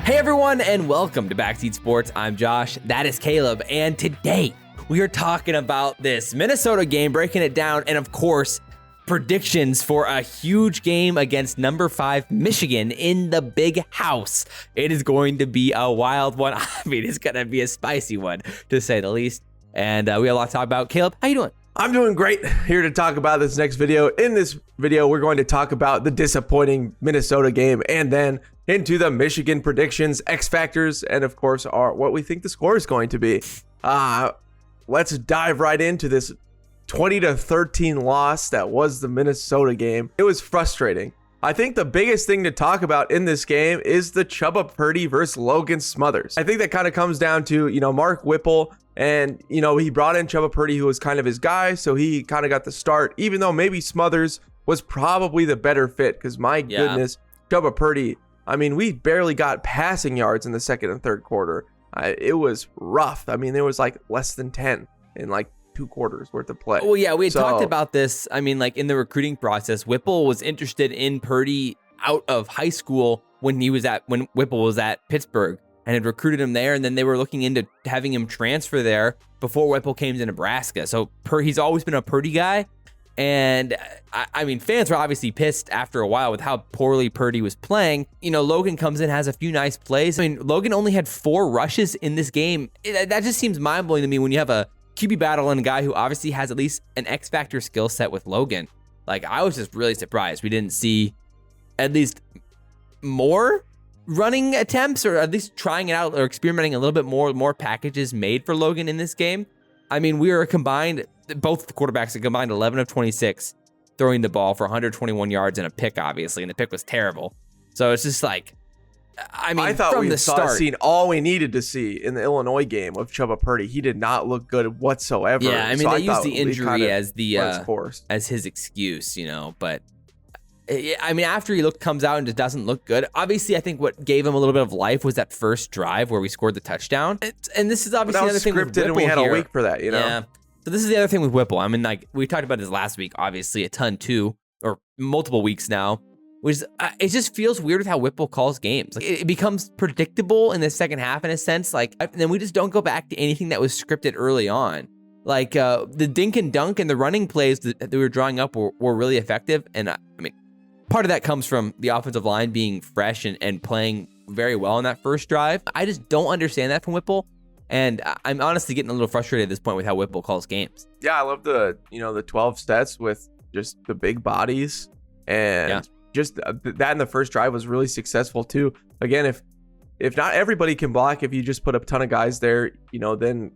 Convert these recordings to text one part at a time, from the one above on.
Hey everyone, and welcome to Backseat Sports. I'm Josh, that is Caleb, and today we are talking about this Minnesota game, breaking it down, and of course, predictions for a huge game against number 5 Michigan in the Big House. It is going to be a wild one. I mean, it's going to be a spicy one, to say the least, and we have a lot to talk about. Caleb, how you doing? I'm doing great. Here to talk about this next video. In this video, we're going to talk about the disappointing Minnesota game and then into the Michigan predictions, X factors, and of course, what we think the score is going to be. Let's dive right into this 20-13 loss that was the Minnesota game. It was frustrating. I think the biggest thing to talk about in this game is the Chubba Purdy versus Logan Smothers. I think that kind of comes down to, Mark Whipple, and, he brought in Chubba Purdy, who was kind of his guy, so he kind of got the start, even though maybe Smothers was probably the better fit, because my goodness, Chubba Purdy, I mean, we barely got passing yards in the second and third quarter. It was rough. I mean, there was like less than 10 in like 2 quarters worth of play. Well, yeah, we had talked about this. I mean, like in the recruiting process, Whipple was interested in Purdy out of high school when Whipple was at Pittsburgh and had recruited him there. And then they were looking into having him transfer there before Whipple came to Nebraska. So he's always been a Purdy guy. And I mean, fans were obviously pissed after a while with how poorly Purdy was playing. Logan comes in, has a few nice plays. I mean, Logan only had 4 rushes in this game. That just seems mind-blowing to me when you have a QB battle and a guy who obviously has at least an X-factor skill set with Logan. Like, I was just really surprised we didn't see at least more running attempts, or at least trying it out or experimenting a little bit more packages made for Logan in this game. I mean, we were both the quarterbacks combined 11 of 26 throwing the ball for 121 yards and a pick, obviously, and the pick was terrible. So it's just like, I mean, I thought from we the start, seen all we needed to see in the Illinois game of Chubba Purdy. He did not look good whatsoever. Yeah, I mean, they used the injury as as his excuse, but I mean, after he comes out and just doesn't look good. Obviously, I think what gave him a little bit of life was that first drive where we scored the touchdown. And this is obviously another thing with Whipple and we had here. A week for that, Yeah. So this is the other thing with Whipple. I mean, like we talked about this last week, obviously a ton too, or multiple weeks now. Which it just feels weird with how Whipple calls games. Like it becomes predictable in the second half in a sense. Like, and then we just don't go back to anything that was scripted early on. Like the dink and dunk and the running plays that we were drawing up were really effective. And I mean, part of that comes from the offensive line being fresh and playing very well in that first drive. I just don't understand that from Whipple. And I'm honestly getting a little frustrated at this point with how Whipple calls games. Yeah, I love the 12 sets with just the big bodies. And just that in the first drive was really successful too. Again, if not everybody can block, if you just put a ton of guys there, then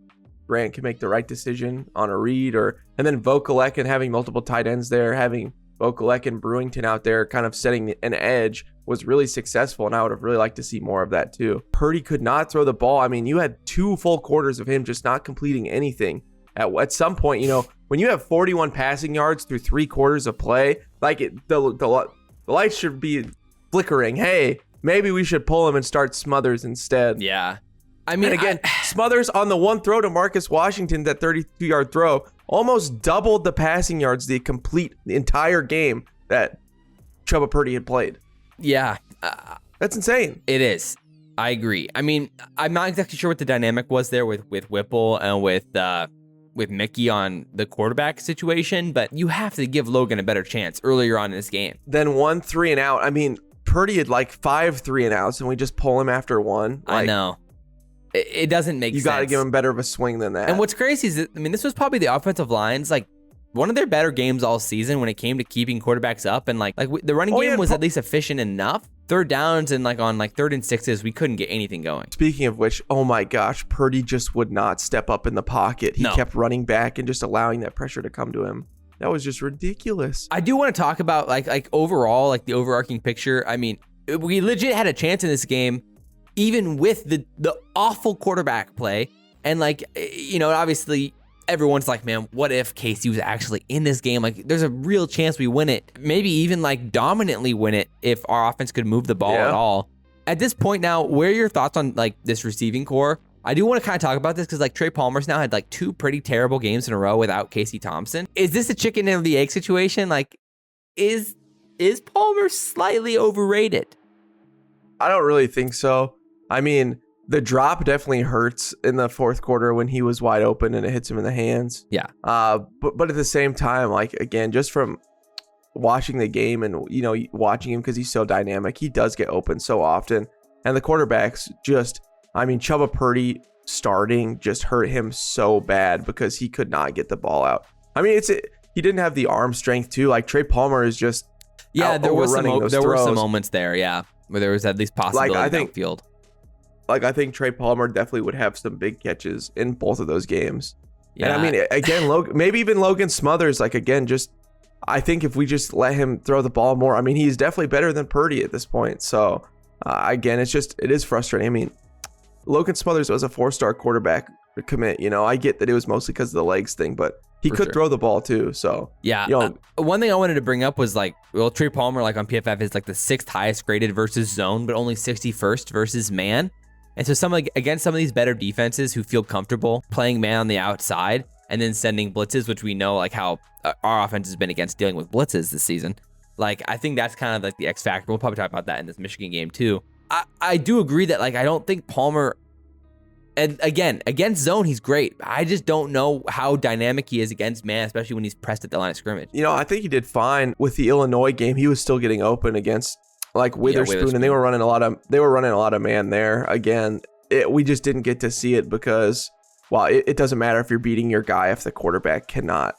Grant can make the right decision on a read, and then Vokalek and having multiple tight ends there, having Vokalek and Brewington out there kind of setting an edge was really successful, and I would have really liked to see more of that too. Purdy could not throw the ball. I mean, you had 2 full quarters of him just not completing anything. At some point, when you have 41 passing yards through 3 quarters of play, like the lights should be flickering. Hey, maybe we should pull him and start Smothers instead. Yeah. I mean, and again, Smothers on the one throw to Marcus Washington, that 32-yard throw, almost doubled the passing yards the entire game that Chubba Purdy had played. Yeah. That's insane. It is. I agree. I mean, I'm not exactly sure what the dynamic was there with Whipple and with Mickey on the quarterback situation, but you have to give Logan a better chance earlier on in this game. Then 1 3 and out. I mean, Purdy had like 5 3 and outs, and we just pull him after 1. I know. It doesn't make sense. You got to give him better of a swing than that. And what's crazy is that, I mean, this was probably the offensive line's like one of their better games all season when it came to keeping quarterbacks up, and like the running game was at least efficient enough. Third downs and on 3rd and 6s, we couldn't get anything going. Speaking of which, oh my gosh, Purdy just would not step up in the pocket. He kept running back and just allowing that pressure to come to him. That was just ridiculous. I do want to talk about like overall, like the overarching picture. I mean, we legit had a chance in this game, even with the awful quarterback play. And obviously everyone's like, man, what if Casey was actually in this game? Like, there's a real chance we win it. Maybe even dominantly win it if our offense could move the ball at all. At this point now, what are your thoughts on this receiving core? I do want to kind of talk about this because Trey Palmer's now had 2 pretty terrible games in a row without Casey Thompson. Is this a chicken and the egg situation? Is Palmer slightly overrated? I don't really think so. I mean, the drop definitely hurts in the fourth quarter when he was wide open and it hits him in the hands. Yeah. But at the same time, like, again, just from watching the game and, you know, watching him because he's so dynamic, he does get open so often. And the quarterbacks just, I mean, Chuba Purdy starting just hurt him so bad because he could not get the ball out. I mean, he didn't have the arm strength too. Like Trey Palmer is just there were some moments there, where there was at least possibility downfield. Like, I think Trey Palmer definitely would have some big catches in both of those games. Yeah. And I mean, again, maybe even Logan Smothers, like, again, just, I think if we just let him throw the ball more, I mean, he's definitely better than Purdy at this point. So, again, it is frustrating. I mean, Logan Smothers was a 4-star quarterback commit. You know, I get that it was mostly because of the legs thing, but he could throw the ball too. So, yeah. You know, one thing I wanted to bring up was like, well, Trey Palmer, like on PFF, is like the 6th highest graded versus zone, but only 61st versus man. And so against some of these better defenses who feel comfortable playing man on the outside and then sending blitzes, which we know like how our offense has been against dealing with blitzes this season. Like, I think that's kind of like the X factor. We'll probably talk about that in this Michigan game too. I do agree that like I don't think Palmer, and again, against zone, he's great. I just don't know how dynamic he is against man, especially when he's pressed at the line of scrimmage. You know, I think he did fine with the Illinois game. He was still getting open against like Witherspoon, and they were running a lot of man there. Again, we just didn't get to see it because, well, it doesn't matter if you're beating your guy if the quarterback cannot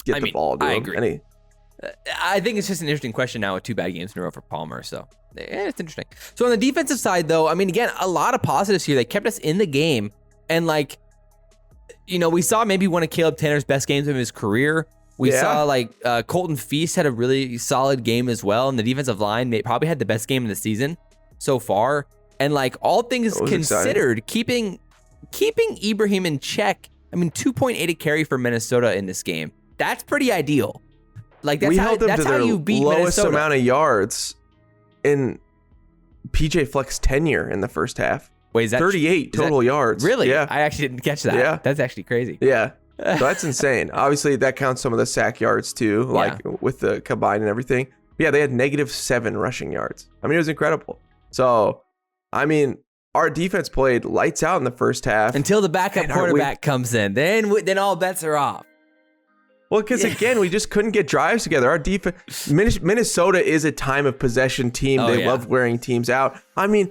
get the ball to him. I agree. I think it's just an interesting question now with 2 bad games in a row for Palmer. So it's interesting. So on the defensive side, though, I mean, again, a lot of positives here. They kept us in the game. And like, you know, we saw maybe one of Caleb Tanner's best games of his career. We saw like Colton Feast had a really solid game as well. And the defensive line probably had the best game of the season so far. And like all things considered, keeping Ibrahim in check. I mean, 2.8 a carry for Minnesota in this game. That's pretty ideal. Like that's how you beat lowest Minnesota. Amount of yards in PJ Fleck's tenure in the first half. Wait, is that 38 total yards? Really? Yeah. I actually didn't catch that. Yeah. That's actually crazy. Yeah. So that's insane. Obviously, that counts some of the sack yards too, like with the combine and everything. But yeah, they had -7 rushing yards. I mean, it was incredible. So, I mean, our defense played lights out in the first half until the backup quarterback comes in. Then all bets are off. Well, because again, we just couldn't get drives together. Our defense, Minnesota is a time of possession team. They love wearing teams out. I mean,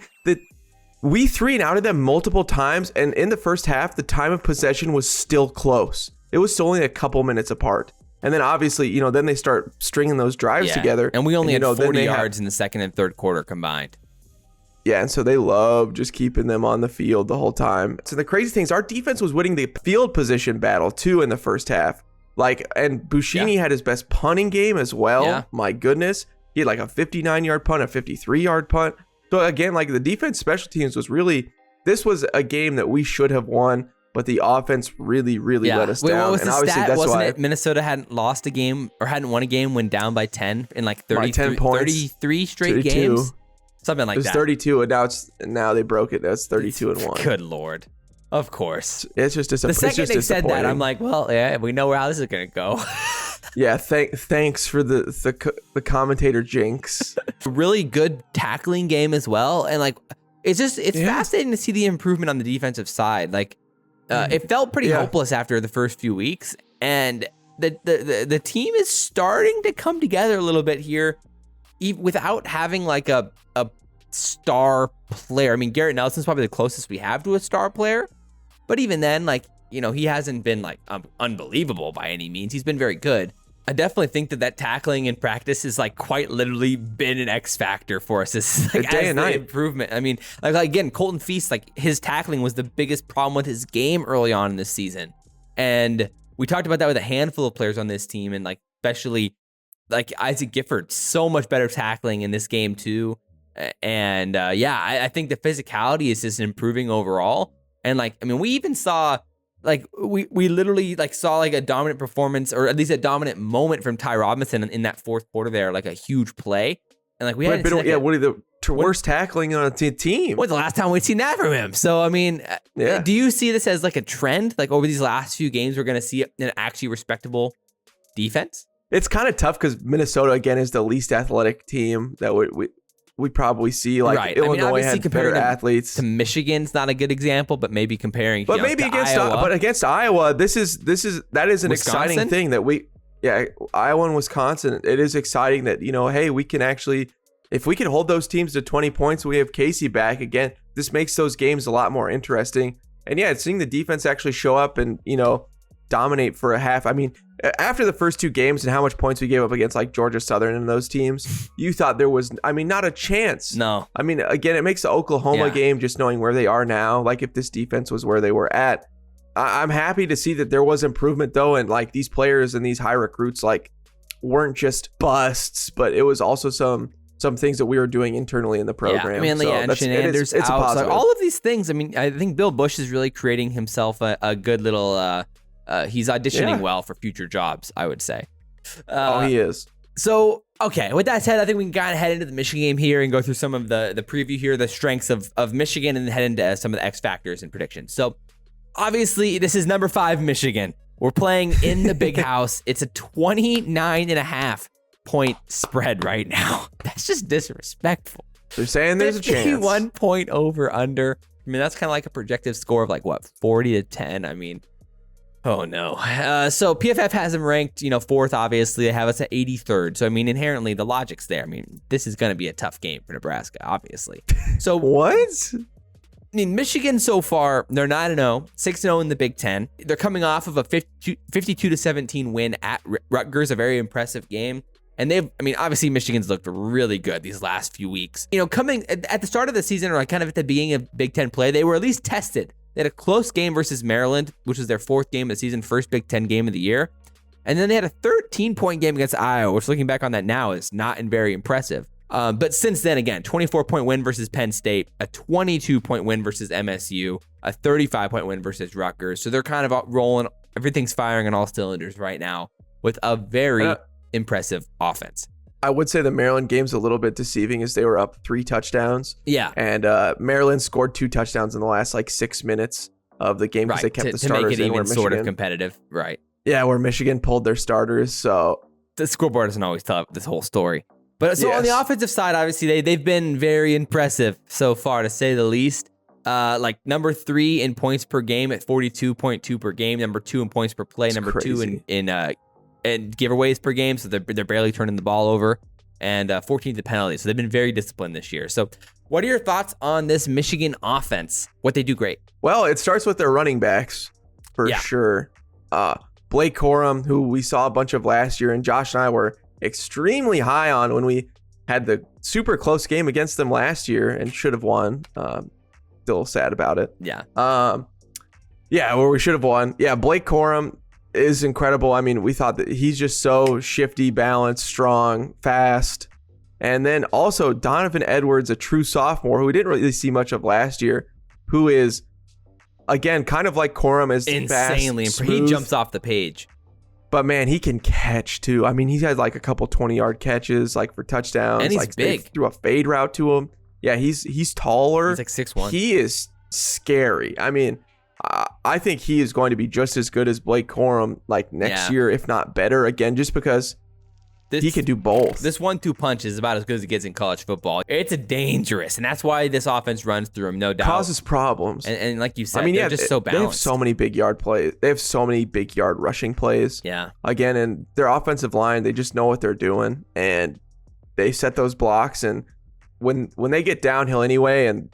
we 3-and-outed them multiple times, and in the first half, the time of possession was still close. It was still only a couple minutes apart. And then obviously, you know, then they start stringing those drives together. And we only had 40 yards in the second and third quarter combined. Yeah, and so they love just keeping them on the field the whole time. So the crazy thing is our defense was winning the field position battle too in the first half. Like, and Buschini had his best punting game as well. Yeah. My goodness. He had like a 59-yard punt, a 53-yard punt. So again, like the defense special teams this was a game that we should have won, but the offense really let us down. What was and the obviously stat? Wasn't it Minnesota hadn't lost a game or hadn't won a game when down by 10 in like 33 straight 32. games? Something like that. It was 32, and now they broke it. That's 32-1. Good Lord. Of course. It's just disappointing. The second they said that, I'm like, well, yeah, we know how this is going to go. Yeah, thanks for the commentator jinx. Really good tackling game as well. And like, it's fascinating to see the improvement on the defensive side. Like, it felt pretty hopeless after the first few weeks. And the team is starting to come together a little bit here without having like a star player. I mean, Garrett Nelson's probably the closest we have to a star player. But even then, like, you know, he hasn't been like unbelievable by any means. He's been very good. I definitely think that tackling in practice has like quite literally been an X factor for us. This like day and night improvement. I mean, like again, Colton Feast, like his tackling was the biggest problem with his game early on in this season. And we talked about that with a handful of players on this team, and like especially like Isaac Gifford, so much better tackling in this game too. And I think the physicality is just improving overall. And like, I mean, we even saw like we literally like saw like a dominant performance, or at least a dominant moment from Ty Robinson in that fourth quarter there, like a huge play. And like we had the worst tackling on a team. When's the last time we'd seen that from him? So I mean, do you see this as like a trend? Like over these last few games, we're going to see an actually respectable defense? It's kind of tough because Minnesota again is the least athletic team that we probably see. Like right. Illinois obviously had better comparing them athletes. to Michigan's not a good example, but maybe comparing. But maybe to against Iowa. But against Iowa, that is an exciting Wisconsin? thing that Iowa and Wisconsin. It is exciting that hey, we can actually, if we can hold those teams to 20 points, we have Casey back again. This makes those games a lot more interesting. And yeah, seeing the defense actually show up and dominate for a half. I mean, after the first two games and how much points we gave up against like Georgia Southern and those teams, you thought there was, not a chance. No. I mean, again, it makes the Oklahoma game just knowing where they are now. Like if this defense was where they were at, I'm happy to see that there was improvement though. And like these players and these high recruits like weren't just busts, but it was also some things that we were doing internally in the program. Yeah, and Shenander's it's a out. positive. So all of these things, I mean, I think Bill Bush is really creating himself a good little, he's auditioning well for future jobs, I would say. He is. So, okay, with that said, I think we can kind of head into the Michigan game here and go through some of the preview here, the strengths of Michigan, and then head into some of the X factors and predictions. So, obviously, this is number 5 Michigan. We're playing in the big house. It's a 29.5 point spread right now. That's just disrespectful. They're saying there's a chance. 51 point over under. I mean, that's kind of like a projected score of like what, 40-10. I mean, oh no. So PFF has them ranked, 4th. Obviously, they have us at 83rd. So I mean, inherently, the logic's there. I mean, this is going to be a tough game for Nebraska, obviously. So what? I mean, Michigan so far, they're 9-0, 6-0 in the Big Ten. They're coming off of a 52-17 win at Rutgers, a very impressive game. And obviously Michigan's looked really good these last few weeks. Coming at the start of the season or like kind of at the beginning of Big Ten play, they were at least tested. They had a close game versus Maryland, which was their 4th game of the season, first Big Ten game of the year. And then they had a 13-point game against Iowa, which looking back on that now is not very impressive. But since then, again, 24-point win versus Penn State, a 22-point win versus MSU, a 35-point win versus Rutgers. So they're kind of rolling. Everything's firing on all cylinders right now with a very impressive offense. I would say the Maryland game's a little bit deceiving as they were up 3 touchdowns. Yeah. And Maryland scored 2 touchdowns in the last like 6 minutes of the game because they kept the starters to make it in, even sort of competitive. Right. Yeah, where Michigan pulled their starters. So the scoreboard doesn't always tell this whole story. But so on the offensive side, obviously they've been very impressive so far, to say the least. Like number 3 in points per game at 42.2 per game. Number 2 in points per play. Number crazy. 2 in giveaways per game. So they're barely turning the ball over. And 14th in penalties. So they've been very disciplined this year. So what are your thoughts on this Michigan offense? What they do great? Well, it starts with their running backs for sure. Blake Corum, who we saw a bunch of last year, and Josh and I were extremely high on when we had the super close game against them last year and should have won. Still sad about it. Yeah. Where we should have won. Yeah, Blake Corum is incredible. I mean, we thought that he's just so shifty, balanced, strong, fast. And then also Donovan Edwards, a true sophomore who we didn't really see much of last year, who is, again, kind of like Corum, is insanely fast, he jumps off the page. But man, he can catch too. I mean, he's had like a couple 20-yard catches like for touchdowns. And he's like big. Threw a fade route to him. Yeah, he's taller. He's like 6'1". He is scary. I mean, I think he is going to be just as good as Blake Corum like next year, if not better. Again, just because he could do both. This 1-2 punch is about as good as it gets in college football. It's dangerous, and that's why this offense runs through him, no doubt. Causes problems. And like you said, they're just so balanced. They have so many big yard plays. They have so many big yard rushing plays. Yeah. Again, and their offensive line, they just know what they're doing, and they set those blocks. And when they get downhill anyway, and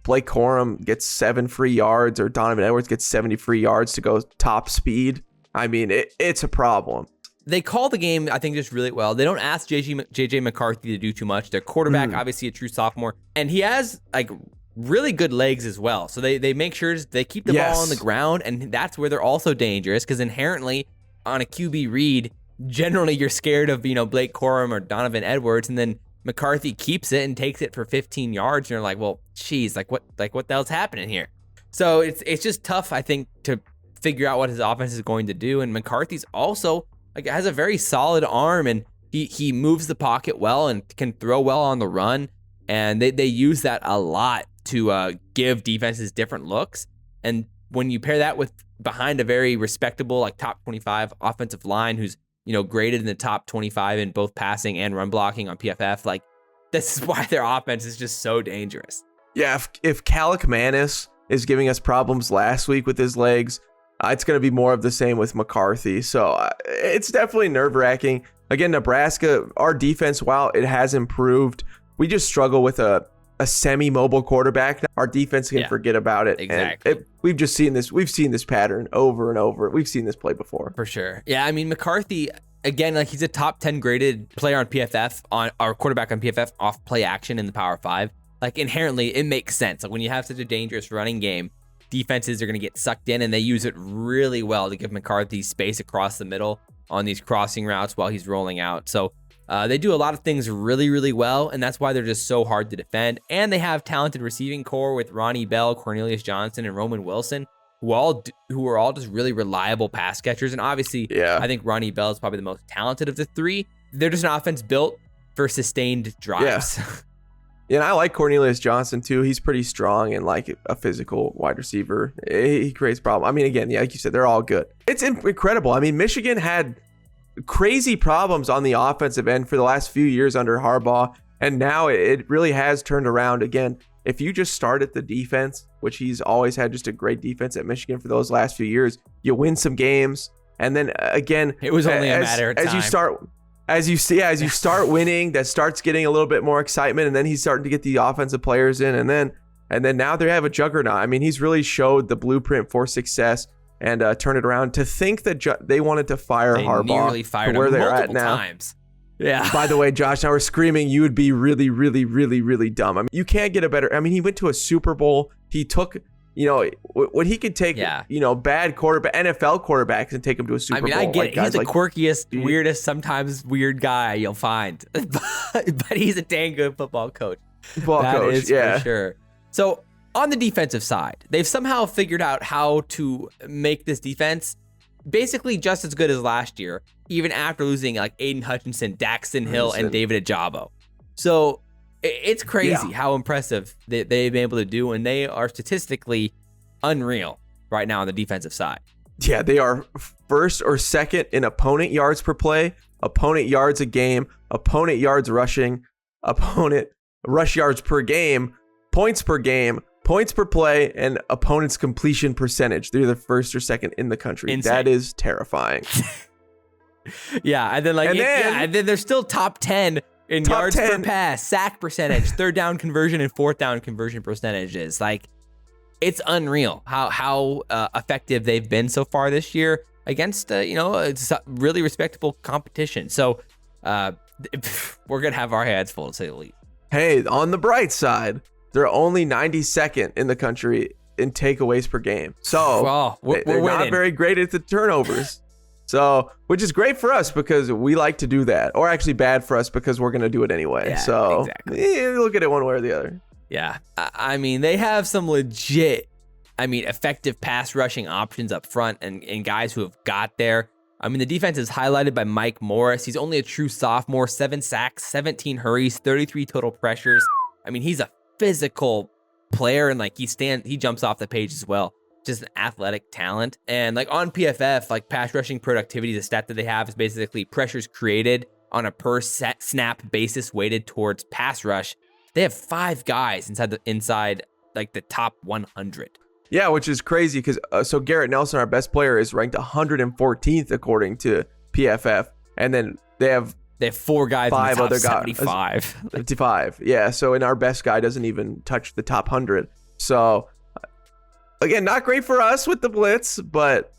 Blake Corum gets 7 free yards or Donovan Edwards gets 70 free yards to go top speed, I mean, it's a problem. They call the game, I think, just really well. They don't ask JJ McCarthy to do too much. Their quarterback, obviously a true sophomore, and he has like really good legs as well. So they make sure they keep the ball on the ground, and that's where they're also dangerous because inherently on a QB read, generally you're scared of Blake Corum or Donovan Edwards, and then McCarthy keeps it and takes it for 15 yards, and you're like, well, geez, what the hell's happening here? So it's just tough, I think, to figure out what his offense is going to do. And McCarthy's also has a very solid arm, and he moves the pocket well and can throw well on the run. And they use that a lot to give defenses different looks. And when you pair that with behind a very respectable top 25 offensive line who's graded in the top 25 in both passing and run blocking on PFF, this is why their offense is just so dangerous. Yeah, if Calic Manis is giving us problems last week with his legs, it's going to be more of the same with McCarthy. So it's definitely nerve-wracking. Again, Nebraska, our defense, while it has improved, we just struggle with a semi-mobile quarterback. Our defense can forget about it. Exactly. And we've just seen this. We've seen this pattern over and over. We've seen this play before. For sure. Yeah, I mean, McCarthy, again, like he's a top 10 graded player on PFF, on our quarterback on PFF off play action in the Power 5. Like inherently, it makes sense. Like when you have such a dangerous running game, defenses are going to get sucked in, and they use it really well to give McCarthy space across the middle on these crossing routes while he's rolling out. So they do a lot of things really, really well, and that's why they're just so hard to defend. And they have talented receiving core with Ronnie Bell, Cornelius Johnson, and Roman Wilson, who are all just really reliable pass catchers. And obviously, I think Ronnie Bell is probably the most talented of the three. They're just an offense built for sustained drives. Yeah. Yeah, and I like Cornelius Johnson too. He's pretty strong and like a physical wide receiver. He creates problems. I mean, again, like you said, they're all good. It's incredible. I mean, Michigan had crazy problems on the offensive end for the last few years under Harbaugh, and now it really has turned around. Again, if you just start at the defense, which he's always had just a great defense at Michigan for those last few years, you win some games, and then again, it was only a matter of time. As you start winning, that starts getting a little bit more excitement, and then he's starting to get the offensive players in, and then now they have a juggernaut. I mean, he's really showed the blueprint for success and turn it around. To think that they wanted to fire Harbaugh, nearly fired him they're at multiple now. times. Yeah. By the way, Josh, now we're screaming you would be really, really, really, really dumb. I mean, you can't get a better. I mean, he went to a Super Bowl. He took. When he could take, bad NFL quarterbacks and take them to a Super Bowl. I get it. He's the quirkiest, weirdest, sometimes weird guy you'll find. but he's a dang good football coach. That is for sure. So on the defensive side, they've somehow figured out how to make this defense basically just as good as last year, even after losing like Aiden Hutchinson, Daxton Hill, and David Ajabo. So it's crazy how impressive they've been able to do, and they are statistically unreal right now on the defensive side. Yeah, they are first or second in opponent yards per play, opponent yards a game, opponent yards rushing, opponent rush yards per game, points per play, and opponent's completion percentage. They're the first or second in the country. Insane. That is terrifying. And then they're still top 10 in yards per pass, sack percentage, third down conversion, and fourth down conversion percentages. Like, it's unreal how effective they've been so far this year against it's a really respectable competition. So we're gonna have our hands full, to say the least. Hey, on the bright side, they're only 92nd in the country in takeaways per game. So they're not very great at the turnovers. So, which is great for us because we like to do that, or actually bad for us because we're going to do it anyway. So look at it one way or the other. Yeah. I mean, they have some legit, effective pass rushing options up front and guys who have got there. I mean, the defense is highlighted by Mike Morris. He's only a true sophomore, 7 sacks, 17 hurries, 33 total pressures. I mean, he's a physical player, and like he jumps off the page as well. Just an athletic talent. And like on PFF, like pass rushing productivity, the stat that they have is basically pressures created on a per snap basis weighted towards pass rush. They have 5 guys inside like the top 100. Yeah, which is crazy because so Garrett Nelson, our best player, is ranked 114th according to PFF, and then they have 4 guys, 5 in the top other guys, 75. 55. Yeah, so and our best guy doesn't even touch the top 100. So again, not great for us with the blitz, but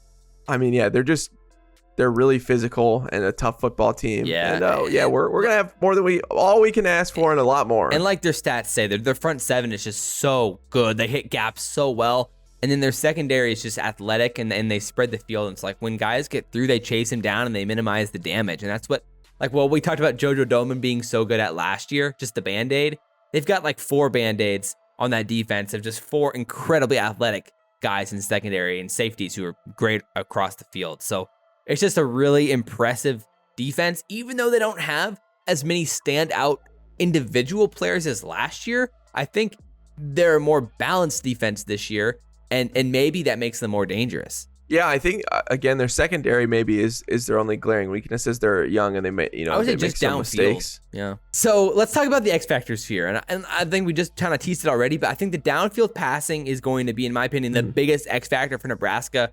I mean, yeah, they're really physical and a tough football team. Yeah, and we're gonna have more than all we can ask for, and a lot more. And like their stats say, their front 7 is just so good. They hit gaps so well. And then their secondary is just athletic, and they spread the field. And it's like when guys get through, they chase him down and they minimize the damage. And that's what, we talked about JoJo Doman being so good at last year, just the Band-Aid. They've got like 4 Band-Aids on that defense of just 4 incredibly athletic guys in secondary and safeties who are great across the field. So it's just a really impressive defense, even though they don't have as many standout individual players as last year. I think they're a more balanced defense this year. And maybe that makes them more dangerous. Yeah, I think again their secondary maybe is their only glaring weakness is they're young and they may I would say they make just some downfield. mistakes. Yeah. So let's talk about the X factors here, and I think we just kind of teased it already, but I think the downfield passing is going to be, in my opinion, the biggest X factor for Nebraska.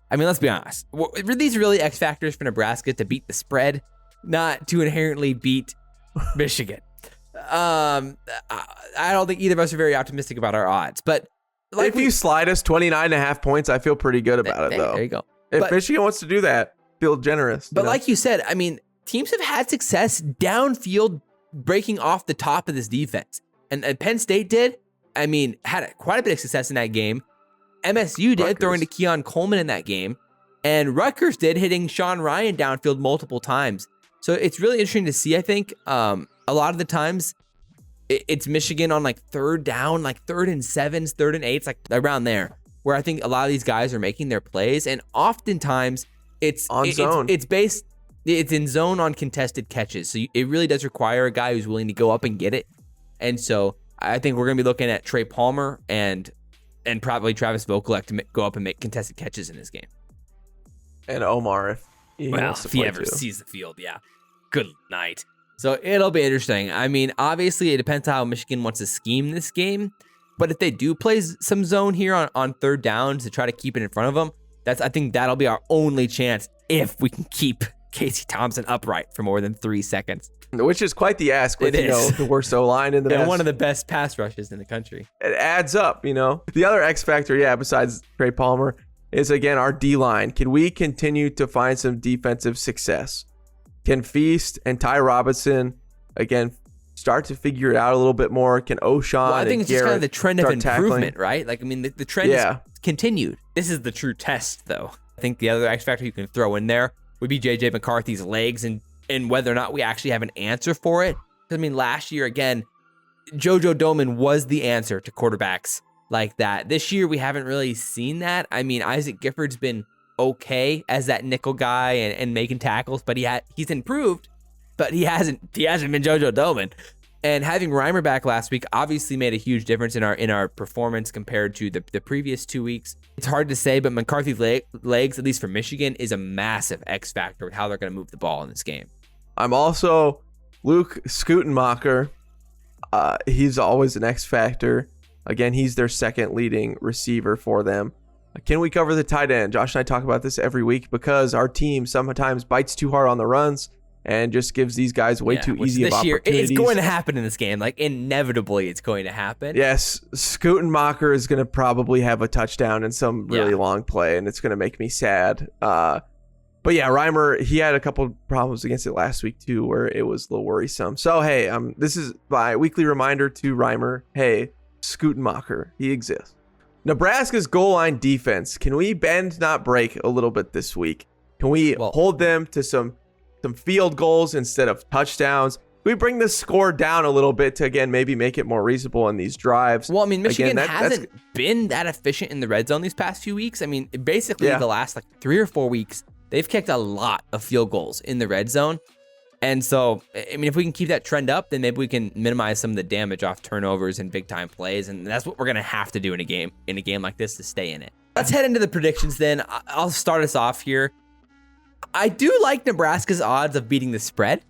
I mean, let's be honest. Were these really X factors for Nebraska to beat the spread, not to inherently beat Michigan? I don't think either of us are very optimistic about our odds, but Like if you slide us 29.5 points, I feel pretty good about it, though. There you go. If Michigan wants to do that, feel generous. But like you said, I mean, teams have had success downfield breaking off the top of this defense. And Penn State did. I mean, had quite a bit of success in that game. MSU did, throwing to Keon Coleman in that game. And Rutgers did, hitting Sean Ryan downfield multiple times. So it's really interesting to see, I think. A lot of the times, it's Michigan on like third down, like 3rd and 7s, 3rd and 8s, like around there, where I think a lot of these guys are making their plays. And oftentimes it's on zone. It's in zone on contested catches. So it really does require a guy who's willing to go up and get it. And so I think we're going to be looking at Trey Palmer and probably Travis Vokalek to go up and make contested catches in this game. And Omar, if he ever sees the field, yeah. Good night. So it'll be interesting. I mean, obviously, it depends on how Michigan wants to scheme this game. But if they do play some zone here on third down to try to keep it in front of them, I think that'll be our only chance if we can keep Casey Thompson upright for more than 3 seconds. Which is quite the ask with, the worst O-line in the and one of the best pass rushes in the country. It adds up, The other X factor, besides Trey Palmer, is, again, our D-line. Can we continue to find some defensive success? Can Feast and Ty Robinson, again, start to figure it out a little bit more? Can O'Shawn I think it's just kind of the trend of improvement, tackling? Right? Like, I mean, the trend is continued. This is the true test, though. I think the other X factor you can throw in there would be J.J. McCarthy's legs and whether or not we actually have an answer for it. I mean, last year, again, JoJo Domann was the answer to quarterbacks like that. This year, we haven't really seen that. I mean, Isaac Gifford's been okay as that nickel guy and making tackles, but he's improved, but he hasn't been JoJo Domann. And having Reimer back last week obviously made a huge difference in our performance compared to the previous 2 weeks. It's hard to say, but McCarthy's legs, at least for Michigan, is a massive X factor with how they're going to move the ball in this game. I'm also Luke Skutenmacher. He's always an X factor. Again, he's their second leading receiver for them. Can we cover the tight end? Josh and I talk about this every week because our team sometimes bites too hard on the runs and just gives these guys way too easy of opportunities. It's going to happen in this game. Like, inevitably, it's going to happen. Yes, Skutenmacher is going to probably have a touchdown in some really long play, and it's going to make me sad. But yeah, Reimer, he had a couple problems against it last week too, where it was a little worrisome. So hey, this is my weekly reminder to Reimer. Hey, Skutenmacher, he exists. Nebraska's goal line defense. Can we bend, not break a little bit this week? Can we hold them to some field goals instead of touchdowns? Can we bring the score down a little bit to, again, maybe make it more reasonable in these drives? Well, I mean, Michigan hasn't been that efficient in the red zone these past few weeks. I mean, basically the last 3 or 4 weeks, they've kicked a lot of field goals in the red zone. And so, I mean, if we can keep that trend up, then maybe we can minimize some of the damage off turnovers and big time plays. And that's what we're going to have to do in a game like this to stay in it. Let's head into the predictions then. I'll start us off here. I do like Nebraska's odds of beating the spread.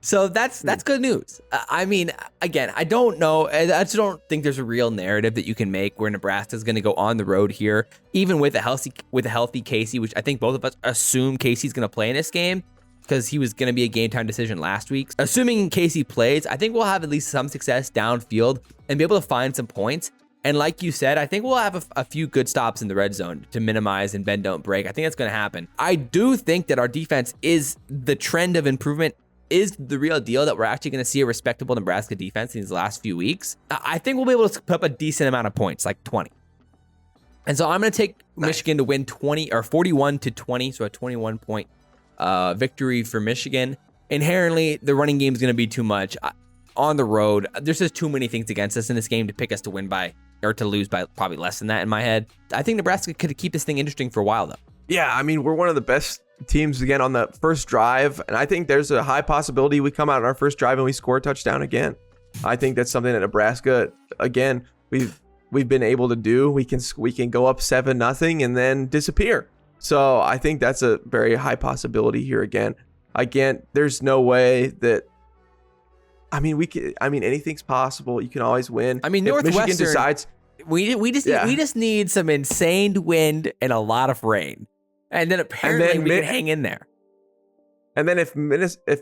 So that's good news. I mean, again, I don't know. I just don't think there's a real narrative that you can make where Nebraska's going to go on the road here, even with a healthy Casey, which I think both of us assume Casey's going to play in this game, because he was going to be a game time decision last week. Assuming Casey plays, I think we'll have at least some success downfield and be able to find some points. And like you said, I think we'll have a few good stops in the red zone to minimize and bend, don't break. I think that's going to happen. I do think that our defense is the trend of improvement, is the real deal, that we're actually going to see a respectable Nebraska defense in these last few weeks. I think we'll be able to put up a decent amount of points, like 20. And so I'm going to take Michigan to win 41-20, so a 21-point victory for Michigan. Inherently, the running game is going to be too much. On the road, there's just too many things against us in this game to pick us to win by, or to lose by probably less than that in my head. I think Nebraska could keep this thing interesting for a while, though. Yeah, I mean, we're one of the best teams, again, on the first drive, and I think there's a high possibility we come out on our first drive and we score a touchdown again. I think that's something that Nebraska, again, we've been able to do. We can go up 7-0 and then disappear. So I think that's a very high possibility here again. There's no way that. I mean, anything's possible. You can always win. I mean, if Northwestern Michigan decides. we just need some insane wind and a lot of rain, and then apparently we can hang in there. And then if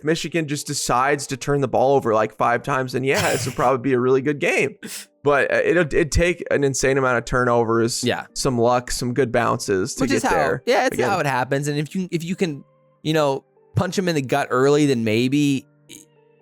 Michigan just decides to turn the ball over like 5 times, then yeah, this would probably be a really good game. But it'd take an insane amount of turnovers, some luck, some good bounces to get there. Yeah, it's how it happens. And if you can, punch them in the gut early, then maybe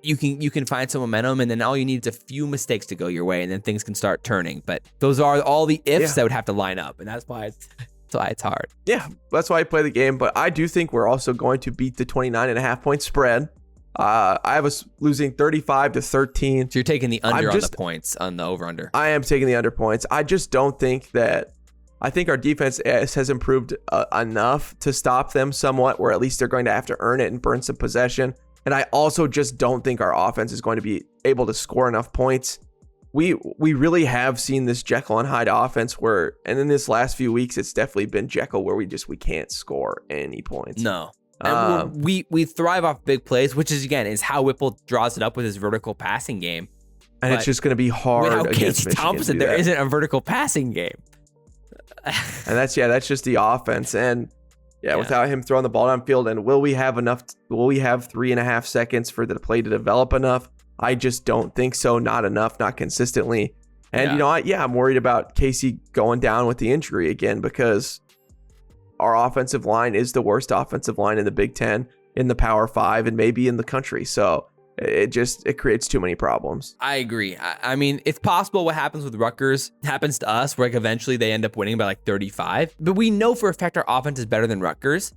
you can find some momentum, and then all you need is a few mistakes to go your way, and then things can start turning. But those are all the ifs that would have to line up, and that's why it's hard. Yeah, that's why I play the game. But I do think we're also going to beat the 29.5-point spread. I have us losing 35-13. So you're taking the under on the points on the over-under. I am taking the under points. I just don't think that. I think our defense has improved enough to stop them somewhat, where at least they're going to have to earn it and burn some possession. And I also just don't think our offense is going to be able to score enough points. We really have seen this Jekyll and Hyde offense and in this last few weeks, it's definitely been Jekyll where we can't score any points. No. And we thrive off big plays, which is how Whipple draws it up with his vertical passing game. And it's just going to be hard without against Casey Thompson. There isn't a vertical passing game. And that's just the offense. And without him throwing the ball downfield, and will we have 3.5 seconds for the play to develop enough? I just don't think so. Not enough, not consistently. And I'm worried about Casey going down with the injury again, because our offensive line is the worst offensive line in the Big Ten, in the Power 5, and maybe in the country. So it creates too many problems. I agree. I mean, it's possible what happens with Rutgers happens to us, where eventually they end up winning by 35. But we know for a fact our offense is better than Rutgers,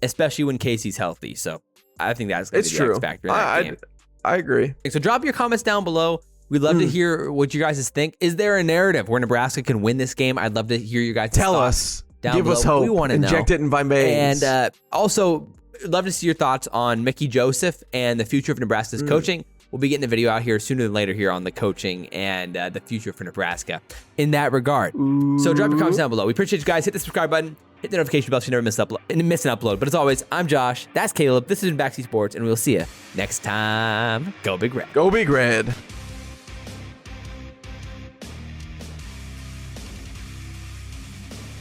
especially when Casey's healthy. So I think that's going to be the X factor in that game. I agree. So drop your comments down below. We'd love to hear what you guys think. Is there a narrative where Nebraska can win this game? I'd love to hear you guys tell us. Give us hope. We want to know. Inject it in my veins. And also, love to see your thoughts on Mickey Joseph and the future of Nebraska's coaching. We'll be getting a video out here sooner than later here on the coaching and the future for Nebraska in that regard. So drop your comments down below. We appreciate you guys. Hit the subscribe button. Hit the notification bell so you never miss an upload. But as always, I'm Josh. That's Caleb. This has been Backseat Sports, and we'll see you next time. Go Big Red. Go Big Red.